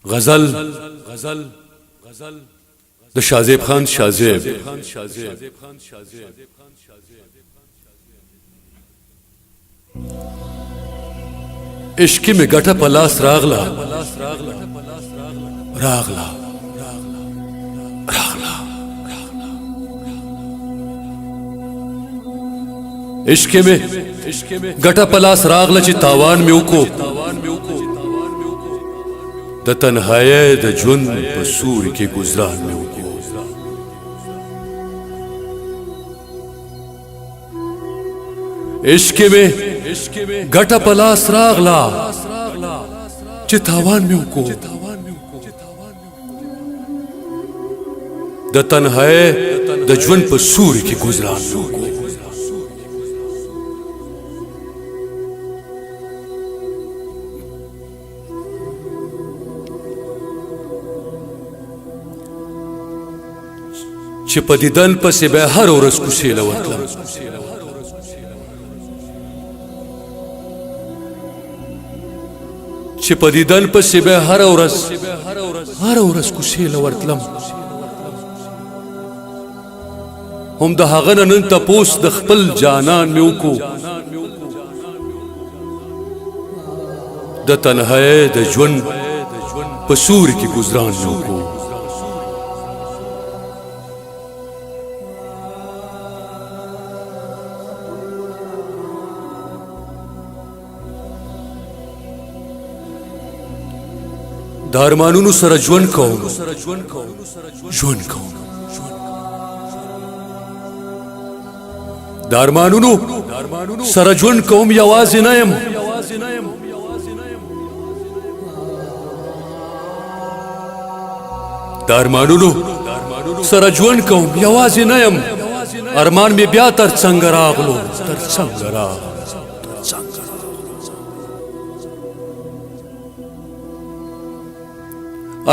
غزل د شازیب خان شازیب عشق میں گٹا پلاس راغلا راغلا عشق میں گٹا پلاس راغلا چی تاوان میں اوکو د تنهایی د ژوند په سوري کې گزران مې وکړو عشق مې ګټه په لاس راغلا چې تاوان مې وکړو د تنهایی د ژوند په سوري کې گزران مې وکړو چې په دیدن پسې به هر ورځ کوڅې له ورتلم چې په دیدن پسې به هر ورځ کوڅې له ورتلم هم د هغه نه نن تپوس د خپل جانان مې وکړو د تنهایی د ژوند په سوري کې گزران مې وکړو د ارمانونو سره ژوند کوم د ارمانونو سره ژوند کوم یوازې نه یم د ارمانونو سره ژوند کوم یوازې نه یم ارمان مې بیا تر څنګ راغلو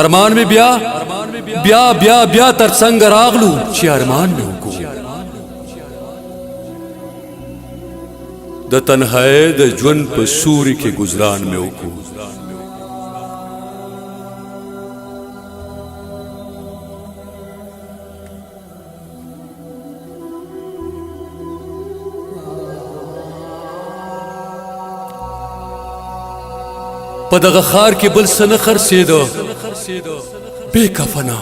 ارمان میں بیا تر څنګ راغلو چې ارمان مې وکړو د تنهایی د ژوند په سوري کې گزران مې وکړو په دغه ښار کې بل څه نه خرڅېده بې کفنه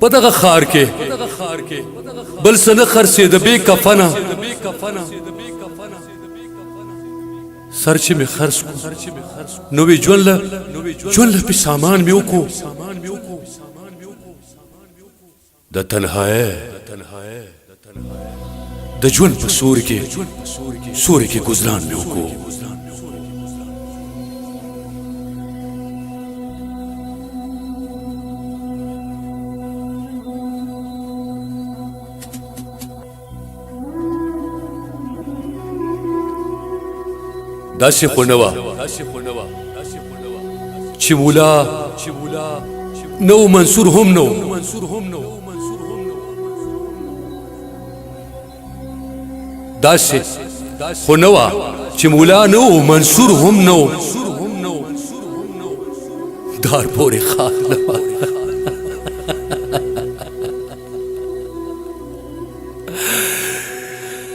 په دغه ښار کې بل څه نه خرڅېده بې کفنه سر چې مې خرڅ کړو نوې ژوند له پې سامان مې وکړو د تنهایی د ژوند په سوري کې گزران مې وکړو داسې خو نه وه چې مولا نه و منصور هم نه و داسې خو نه وه چې مولا نه و منصور هم نه و دار پورې خان نه وه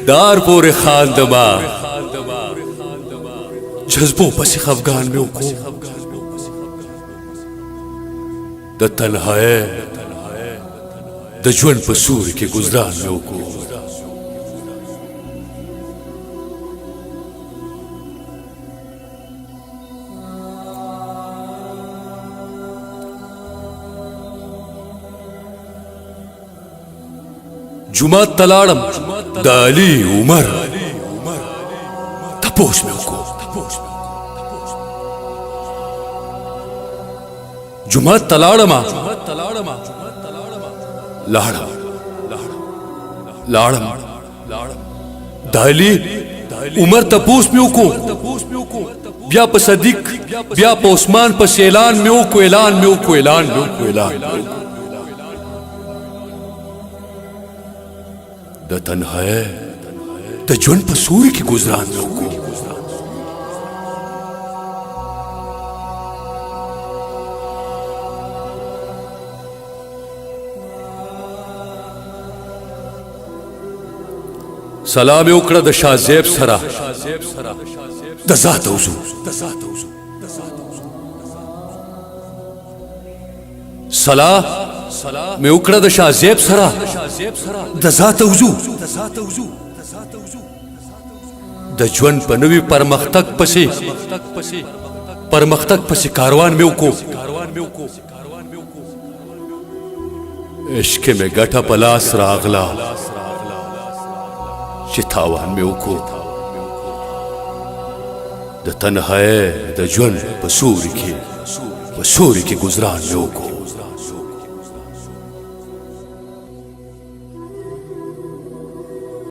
دار پورې خان دما جذبو پسې خفګان مې وکړو د تنهایی د ژوند په سوري کې گزران مې وکړو جمعات تلاړم د علي عمر تپوس مې وکړو جمعات تلاړم لاړم د علي عمر تپوس مې وکړو بیا په صدیق بیا په عثمان پسې اعلان مې وکړو د تنهایی د ژوند په سوري کې گزران مې وکړو سلام یې وکړه د شاه زیب سره د ذات وضو سلام مې وکړه د شاه زیب سره د ذات وضو د ژوند په نوي پرمختګ پسې کاروان مې وکړو عشق مې ګټه په لاس راغله چې تاوان مې وکړو د تنهایۍ د ژوند په سوري کې ګزران مې وکړو